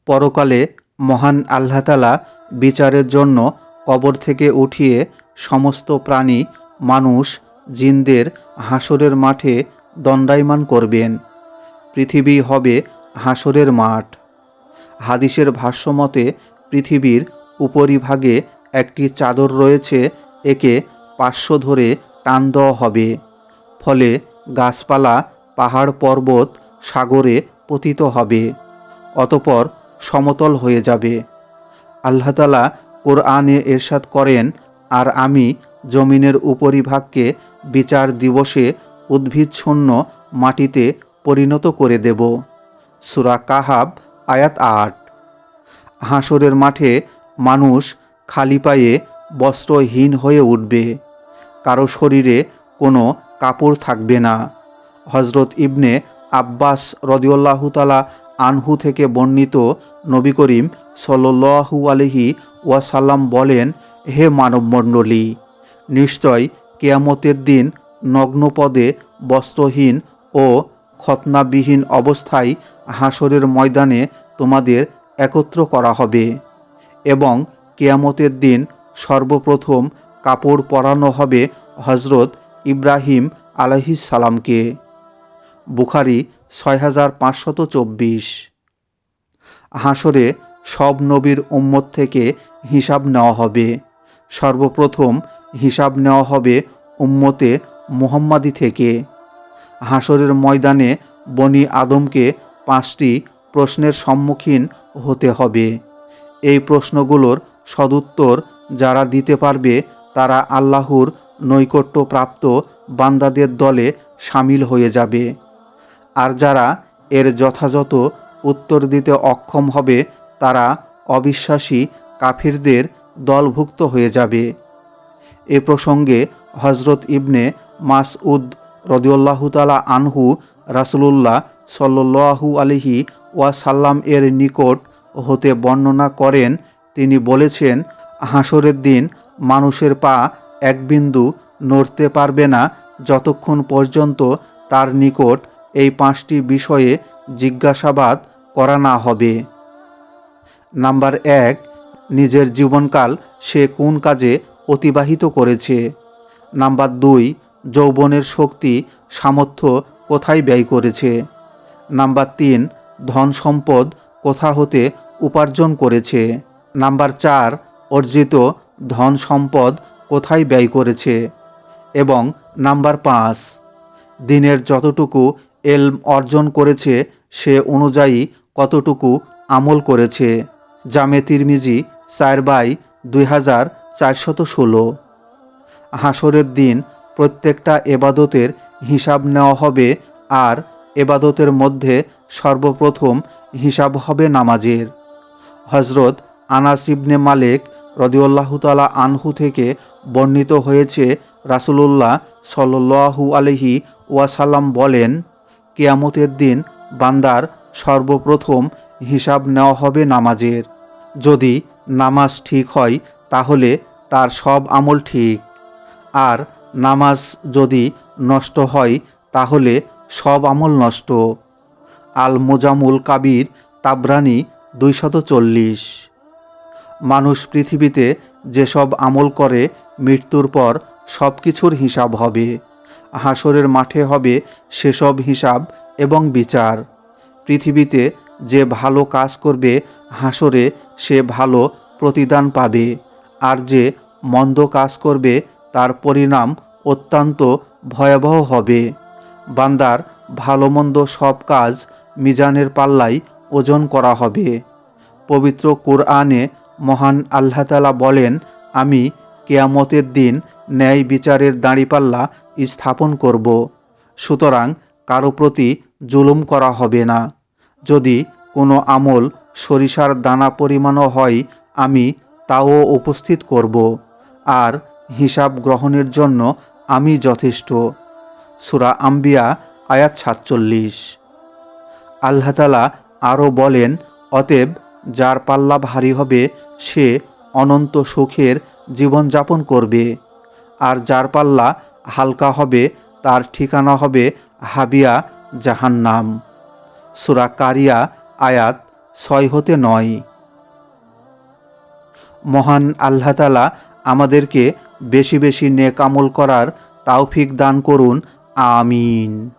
পরকালে মহান আল্লাহ তাআলা বিচারের জন্য কবর থেকে উঠিয়ে সমস্ত প্রাণী, মানুষ, জিনদের হাসরের মাঠে দণ্ডায়মান করবেন। পৃথিবী হবে হাসরের মাঠ। হাদিসের ভাষ্যমতে পৃথিবীর উপরিভাগে একটি চাদর রয়েছে, একে 500 ধরে টান দেওয়া হবে। ফলে গাছপালা, পাহাড় পর্বত সাগরে পতিত হবে, অতঃপর সমতল হয়ে যাবে। আল্লাহ তাআলা কোরআনে ইরশাদ করেন, আর আমি জমিনের উপরিভাগকে বিচার দিবসে উদ্ভিদশূন্য মাটিতে পরিণত করে দেব। সূরা কাহাব আয়াত 8। হাসরের মাঠে মানুষ খালি পায়ে বস্ত্রহীন হয়ে উঠবে। কারো শরীরে কোনো কাপড় থাকবে না। হযরত ইবনে আব্বাস রাদিয়াল্লাহু তাআলা আনহু থেকে বর্ণিত, নবী করিম সাল্লাল্লাহু আলাইহি ওয়াসাল্লাম বলেন, হে মানবমণ্ডলী, নিশ্চয় কিয়ামতের দিন নগ্নপদে বস্ত্রহীন ও খতনাবিহীন অবস্থায় হাসরের ময়দানে তোমাদের একত্র করা হবে এবং কিয়ামতের দিন সর্বপ্রথম কাপড় পরানো হবে হযরত ইব্রাহিম আলাইহিস সালামকে। বুখারী 6524। হাসরে সব নবীর উম্মত থেকে হিসাব নেওয়া হবে। সর্বপ্রথম হিসাব নেওয়া হবে উম্মতে মুহাম্মাদি থেকে। হাসরের ময়দানে বনি আদমকে 5টি প্রশ্নের সম্মুখীন হতে হবে। এই প্রশ্নগুলোর সদুত্তর যারা দিতে পারবে তারা আল্লাহর নৈকট্যপ্রাপ্ত বান্দাদের দলে শামিল হয়ে যাবে, আর যারা এর যথাযথ উত্তর দিতে অক্ষম হবে তারা অবিশ্বাসী কাফিরদের দলভুক্ত হয়ে যাবে। এ প্রসঙ্গে হযরত ইবনে মাসউদ রাদিয়াল্লাহু তাআলা আনহু রাসূলুল্লাহ সাল্লাল্লাহু আলাইহি ওয়াসাল্লাম এর নিকট হতে বর্ণনা করেন, তিনি বলেছেন, হাসরের দিন মানুষের পা এক বিন্দু নড়তে পারবে না যতক্ষণ পর্যন্ত তার নিকট এই 5টি বিষয়ে জিজ্ঞাসাবাদ করা না হবে। নাম্বার 1, নিজের জীবনকাল সে কোন কাজে অতিবাহিত করেছে। নাম্বার 2, যৌবনের শক্তি সামর্থ্য কোথায় ব্যয় করেছে। নাম্বার 3, ধন সম্পদ কোথা হতে উপার্জন করেছে। নাম্বার 4, অর্জিত ধন সম্পদ কোথায় ব্যয় করেছে। এবং নাম্বার 5, দিনের যতটুকু এলম অর্জন করেছে সে অনুযায়ী কতটুকু আমল করেছে। জামে তিরমিজি 4/2416। হাসরের দিন প্রত্যেকটা এবাদতের হিসাব নেওয়া হবে, আর এবাদতের মধ্যে সর্বপ্রথম হিসাব হবে নামাজের। হযরত আনাস ইবনে মালিক রাদিয়াল্লাহু তাআলা আনহু থেকে বর্ণিত হয়েছে, রাসূলুল্লাহ সাল্লাল্লাহু আলাইহি ওয়াসাল্লাম বলেন, কিয়ামতের দিন বান্দার সর্বপ্রথম হিসাব নেওয়া হবে নামাজের। যদি নামাজ ঠিক হয় তাহলে তার সব আমল ঠিক, আর নামাজ যদি নষ্ট হয় তাহলে সব আমল নষ্ট। আল মুজামুল কাবির তাবরানী 240। মানুষ পৃথিবীতে যেসব আমল করে মৃত্যুর পর সব কিছুর হিসাব হবে। হাসরের মাঠে হবে সেসব হিসাব এবং বিচার। পৃথিবীতে যে ভালো কাজ করবে হাসরে সে ভালো প্রতিদান পাবে, আর যে মন্দ কাজ করবে তার পরিণাম অত্যন্ত ভয়াবহ হবে। বান্দার ভালো মন্দ সব কাজ মিজানের পাল্লায় ওজন করা হবে। পবিত্র কুরআনে মহান আল্লাহ তাআলা বলেন, আমি কিয়ামতের দিন ন্যায় বিচারের দাঁড়িপাল্লা স্থাপন করব, সুতরাং কারো প্রতি জুলুম করা হবে না। যদি কোনো আমল সরিষার দানা পরিমাণও হয় আমি তাও উপস্থিত করব, আর হিসাব গ্রহণের জন্য আমি যথেষ্ট। সূরা আম্বিয়া আয়াত 47। আল্লাহ তাআলা আরও বলেন, অতএব যার পাল্লা ভারী হবে সে অনন্ত সুখের জীবনযাপন করবে, আর যার পাল্লা হালকা হবে তার ঠিকানা হবে হাবিয়া জাহান্নাম। সূরা কারিয়া আয়াত ছয় হতে নয়। মহান আল্লাহ তাআলা আমাদেরকে বেশি বেশি নেক আমল করার তৌফিক দান করুন। আমিন।